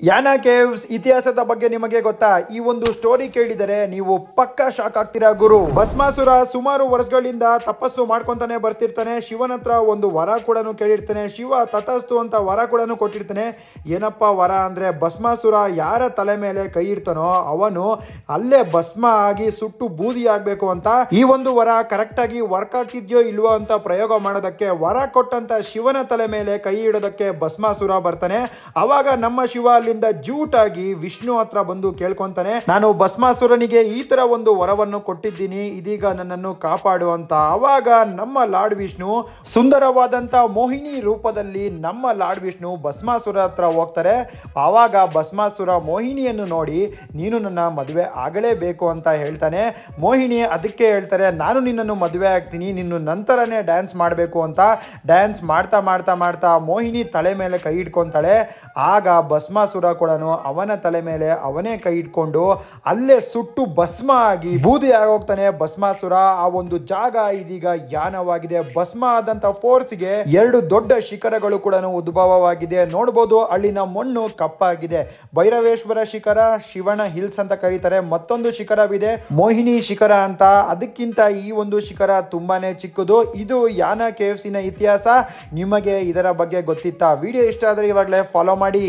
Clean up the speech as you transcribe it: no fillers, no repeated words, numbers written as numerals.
Yana caves ಇತಿಹಾಸದ ಬಗ್ಗೆ ನಿಮಗೆ ಗೊತ್ತಾ? ಈ ಒಂದು ಸ್ಟೋರಿ ಕೇಳಿದರೆ ನೀವು ಪಕ್ಕಾ ಶಾಕ್ ಆಗ್ತೀರಾ ಗುರು. ಭಸ್ಮಾಸುರ ಸುಮಾರು ವರ್ಷಗಳಿಂದ ತಪಸ್ಸು ಮಾಡ್ಕೊಂತಾನೆ ಬರ್ತಿರ್ತಾನೆ. ಶಿವನ ಹತ್ರ ಒಂದು ವರ ಕೂಡ ಕೇಳಿರ್ತಾನೆ. ಶಿವ ತತಸ್ತು ಅಂತ ವರ ಕೂಡ ಕೊಟ್ಟಿರ್ತಾನೆ. ಏನಪ್ಪ ವರ ಅಂದ್ರೆ, ಭಸ್ಮಾಸುರ ಯಾರ ತಲೆ ಮೇಲೆ ಕೈ ಇಡ್ತಾನೋ ಅವನು ಅಲ್ಲೇ ಭಸ್ಮ ಆಗಿ ಸುಟ್ಟು ಬೂದಿ ಆಗ್ಬೇಕು ಅಂತ. ಈ ಒಂದು ವರ ಕರೆಕ್ಟ್ ಆಗಿ ವರ್ಕ್ ಆಗ್ತಿದ್ಯೋ ಇಲ್ವೋ ಅಂತ ಪ್ರಯೋಗ ಮಾಡೋದಕ್ಕೆ ವರ ಕೊಟ್ಟಂತ ಶಿವನ ತಲೆ ಮೇಲೆ ಕೈ ಇಡೋದಕ್ಕೆ ಭಸ್ಮಾಸುರ ಬರ್ತಾನೆ. ಅವಾಗ ನಮ್ಮ ಶಿವ ಅಲ್ಲಿಂದ ಜೂಟಾಗಿ ವಿಷ್ಣು ಹತ್ರ ಬಂದು ಕೇಳ್ಕೊಂತಾನೆ, ನಾನು ಭಸ್ಮಾಸುರನಿಗೆ ಈ ತರ ಒಂದು ವರವನ್ನು ಕೊಟ್ಟಿದ್ದೀನಿ, ಇದೀಗ ನನ್ನನ್ನು ಕಾಪಾಡು ಅಂತ. ಅವಾಗ ನಮ್ಮ ಲಾರ್ಡ್ ವಿಷ್ಣು ಸುಂದರವಾದಂತ ಮೋಹಿನಿ ರೂಪದಲ್ಲಿ ನಮ್ಮ ಲಾರ್ಡ್ ವಿಷ್ಣು ಭಸ್ಮಾಸುರ ಹತ್ರ ಹೋಗ್ತಾರೆ. ಆವಾಗ ಭಸ್ಮಾಸುರ ಮೋಹಿನಿಯನ್ನು ನೋಡಿ, ನೀನು ನನ್ನ ಮದುವೆ ಆಗಲೇಬೇಕು ಅಂತ ಹೇಳ್ತಾನೆ. ಮೋಹಿನಿ ಅದಕ್ಕೆ ಹೇಳ್ತಾರೆ, ನಾನು ನಿನ್ನನ್ನು ಮದುವೆ ಆಗ್ತೀನಿ, ನಿನ್ನ ನಂತರನೇ ಡ್ಯಾನ್ಸ್ ಮಾಡಬೇಕು ಅಂತ. ಡ್ಯಾನ್ಸ್ ಮಾಡ್ತಾ ಮಾಡ್ತಾ ಮಾಡ್ತಾ ಮೋಹಿನಿ ತಲೆ ಮೇಲೆ ಕೈ ಇಟ್ಕೊಂತಾಳೆ. ಆಗ ಭಸ್ಮಾಸುರ ಕೂಡ ಅವನ ತಲೆ ಮೇಲೆ ಅವನೇ ಕೈ ಇಟ್ಕೊಂಡು ಅಲ್ಲೇ ಸುಟ್ಟು ಭಸ್ಮ ಆಗಿ ಬೂದಿ ಆಗೋಗ್ತಾನೆ ಭಸ್ಮಾಸುರ. ಆ ಒಂದು ಜಾಗ ಇದೀಗ ಯಾನವಾಗಿದೆ. ಭಸ್ಮ ಆದಂತ ಫೋರ್ಸ್ಗೆ ಎರಡು ದೊಡ್ಡ ಶಿಖರಗಳು ಕೂಡ ಉದ್ಭವವಾಗಿದೆ. ನೋಡಬಹುದು, ಅಲ್ಲಿನ ಮಣ್ಣು ಕಪ್ಪಾಗಿದೆ. ಭೈರವೇಶ್ವರ ಶಿಖರ, ಶಿವನ ಹಿಲ್ಸ್ ಅಂತ ಕರೀತಾರೆ. ಮತ್ತೊಂದು ಶಿಖರವಿದೆ ಮೋಹಿನಿ ಶಿಖರ ಅಂತ. ಅದಕ್ಕಿಂತ ಈ ಒಂದು ಶಿಖರ ತುಂಬಾನೇ ಚಿಕ್ಕದು. ಇದು ಯಾನಾ ಕೇವ್ಸಿನ ಇತಿಹಾಸ. ನಿಮಗೆ ಇದರ ಬಗ್ಗೆ ಗೊತ್ತಿತ್ತಾ? ವಿಡಿಯೋ ಇಷ್ಟ ಆದ್ರೆ ಇವಾಗಲೇ ಫಾಲೋ ಮಾಡಿ.